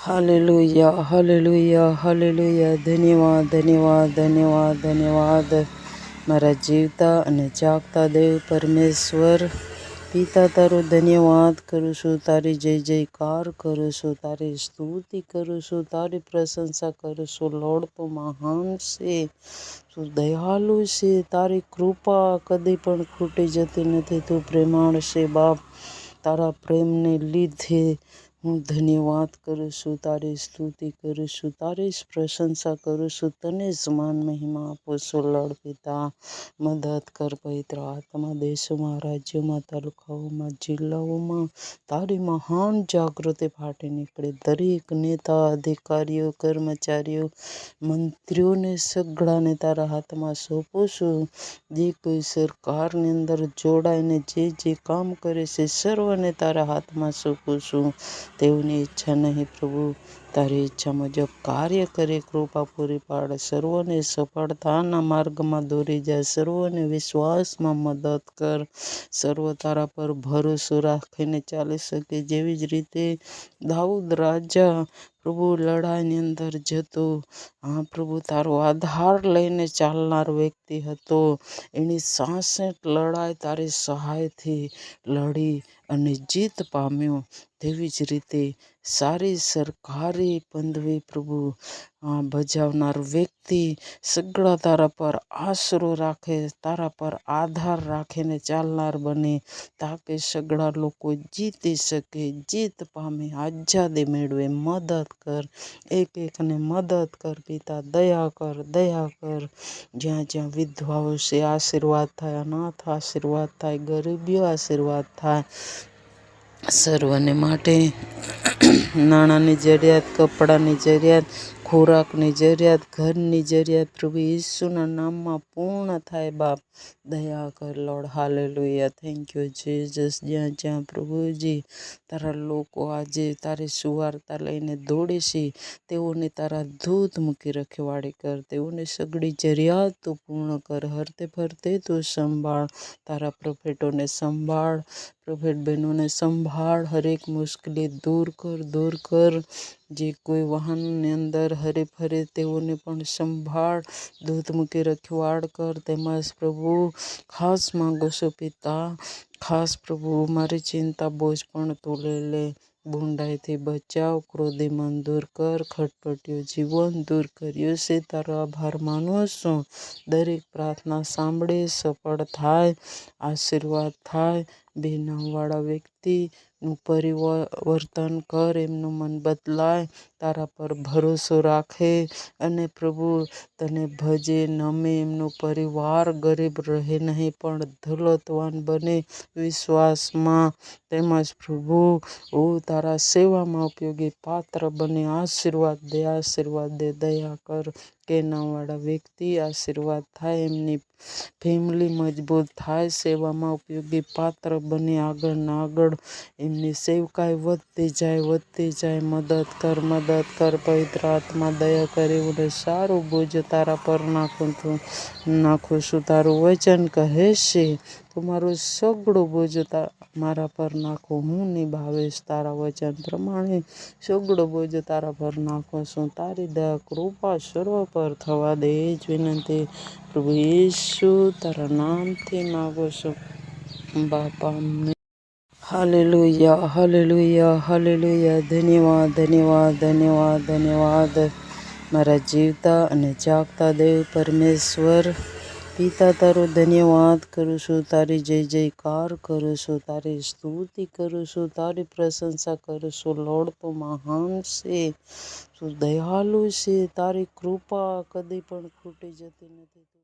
Hallelujah hallelujah hallelujah. ધન્યવાદ ધન્યવાદ ધન્યવાદ ધન્યવાદ મારા જીવતા અને જાગતા દેવ પરમેશ્વર પિતા, તારો ધન્યવાદ કરું છું, તારી જય જયકાર કરું છું, તારી સ્તુતિ કરું છું, તારી પ્રશંસા કરું છું. લોર્ડ, તું મહાન છે, તું દયાળુ છે, તારી કૃપા કદી પણ ખૂટી જતી નથી. તું પ્રેમાળ છે બાપ, તારા પ્રેમને લીધે હું ધન્યવાદ કરું છું, તારી સ્તુતિ કરું છું, તારી પ્રશંસા કરું છું, તને જ માન મહિમા આપું છું. લોર્ડ પિતા, મદદ કર પવિત્ર આત્મા, દેશોમાં, રાજ્યોમાં, તાલુકાઓમાં, જિલ્લાઓમાં તારી મહાન જાગૃતિ ફાટી નીકળે. દરેક નેતા, અધિકારીઓ, કર્મચારીઓ, મંત્રીઓને સગડાને તારા હાથમાં સોંપું છું. જે કોઈ સરકારની અંદર જોડાઈને જે કામ કરે છે, સર્વને તારા હાથમાં સોંપું છું. તેઓની ઈચ્છા નહીં પ્રભુ, તારી ઈચ્છા મુજબ કાર્ય કરે, કૃપા પૂરી પાડ, સર્વને સફળતાના માર્ગમાં દોરી જાય, સર્વને વિશ્વાસમાં મદદ કર, સર્વ તારા પર ભરોસો રાખીને ચાલી શકે. જેવી જ રીતે દાઉદ રાજા પ્રભુ લડાઈની અંદર જતો, હા પ્રભુ, તારો આધાર લઈને ચાલનાર વ્યક્તિ હતો. એની 66 લડાઈ તારી સહાયથી લડી અને જીત પામ્યો. તેવી જ રીતે સારી સરકારી પદવી પ્રભુ બજાવનાર વ્યક્તિ સગડા તારા પર આશરો રાખે, તારા પર આધાર રાખીને ચાલનાર બને, તાકે સગડા લોકો જીતી શકે, જીત પામે, આઝાદી મેળવે. મદદ કર, એક એકને મદદ કર પિતા, દયા કર, દયા કર. જ્યાં જ્યાં વિધવાઓ છે, આશીર્વાદ થાય, અનાથ આશીર્વાદ થાય, ગરીબીઓ આશીર્વાદ થાય. સર્વને માટે નાણાંની જરૂરિયાત, કપડાની જરૂરિયાત, ખોરાકની જરૂરિયાત, ઘરની જરૂરિયાત પ્રભુ ઈસુના નામમાં પૂર્ણ થાય. બાપ, દયા કર lord. Hallelujah. Thank you Jesus. જ્યાં જ્યાં પ્રભુજી તારા લોકો આજે તારી સુવાર્તા લઈને દોડે છે, તેઓને તારા દૂત મૂકી રખવાડી કર, તેઓને સગડી જરૂરિયાત તું પૂર્ણ કર. હરતે ફરતે તું સંભાળ, તારા પ્રોફેટોને સંભાળ, પ્રોફેટ બહેનોને સંભાળ. હરેક મુશ્કેલી દૂર કર, દૂર કર. જે કોઈ વાહનની અંદર હરે ફરે તેઓને પણ સંભાળ, દૂત મૂકી રખવાડ કર. તેમજ પ્રભુ ખાસ માંગુ છું પિતા, ખાસ પ્રભુ મારી ચિંતા બોજ પણ તું લઈ લે. બુંડાઈથી બચાવ, ક્રોધી મન દૂર કર, ખટપટીયું જીવન દૂર કર્યું છે. તારો આભાર માનું છું. દરેક પ્રાર્થના સાંભળે, સફળ થાય, આશીર્વાદ થાય. બેનામવાળા વ્યક્તિનું પરિવર્તન કર, એમનું મન બદલાય, તારા પર ભરોસો રાખે અને પ્રભુ તને ભજે, નમે. એમનો પરિવાર ગરીબ રહે નહીં પણ દૌલતવાન બને વિશ્વાસમાં. તેમજ પ્રભુ તારા સેવામાં ઉપયોગી પાત્ર બને. આશીર્વાદ દે, આશીર્વાદ દે, દયા કર. કેનાવાળા વ્યક્તિ આશીર્વાદ થાય, એમની ફેમિલી મજબૂત થાય, સેવામાં ઉપયોગી પાત્ર બને. આગળ ને આગળ એમની સેવકાઈ વધતી જાય, વધતી જાય. મદદ કર, મદદ કર પવિત્ર આત્મા, દયા કરે. એવું સારું બોજ તારા પર નાખું છું. તારું વચન કહે છે, તમારું સગડું બોજ મારા પર નાખો, હું નિભાવીશ. તારા વચન પ્રમાણે સગડો બોજ તારા પર નાખું છું. તારી દયા કૃપા સર્વ પર થવા દે, જ વિનંતી પ્રભુ ઈસુ તારા નામથી માગું છું બાપા. Hallelujah hallelujah hallelujah. ધન્યવાદ ધન્યવાદ ધન્યવાદ ધન્યવાદ મારા જીવતા અને જાગતા દેવ પરમેશ્વર પિતા, તારો ધન્યવાદ કરું છું, તારી જય જયકાર કરું છું, તારી સ્તુતિ કરું છું, તારી પ્રશંસા કરું છું. લોર્ડ, તું મહાન છે, તું દયાળુ છે, તારી કૃપા કદી પણ ખૂટી જતી નથી.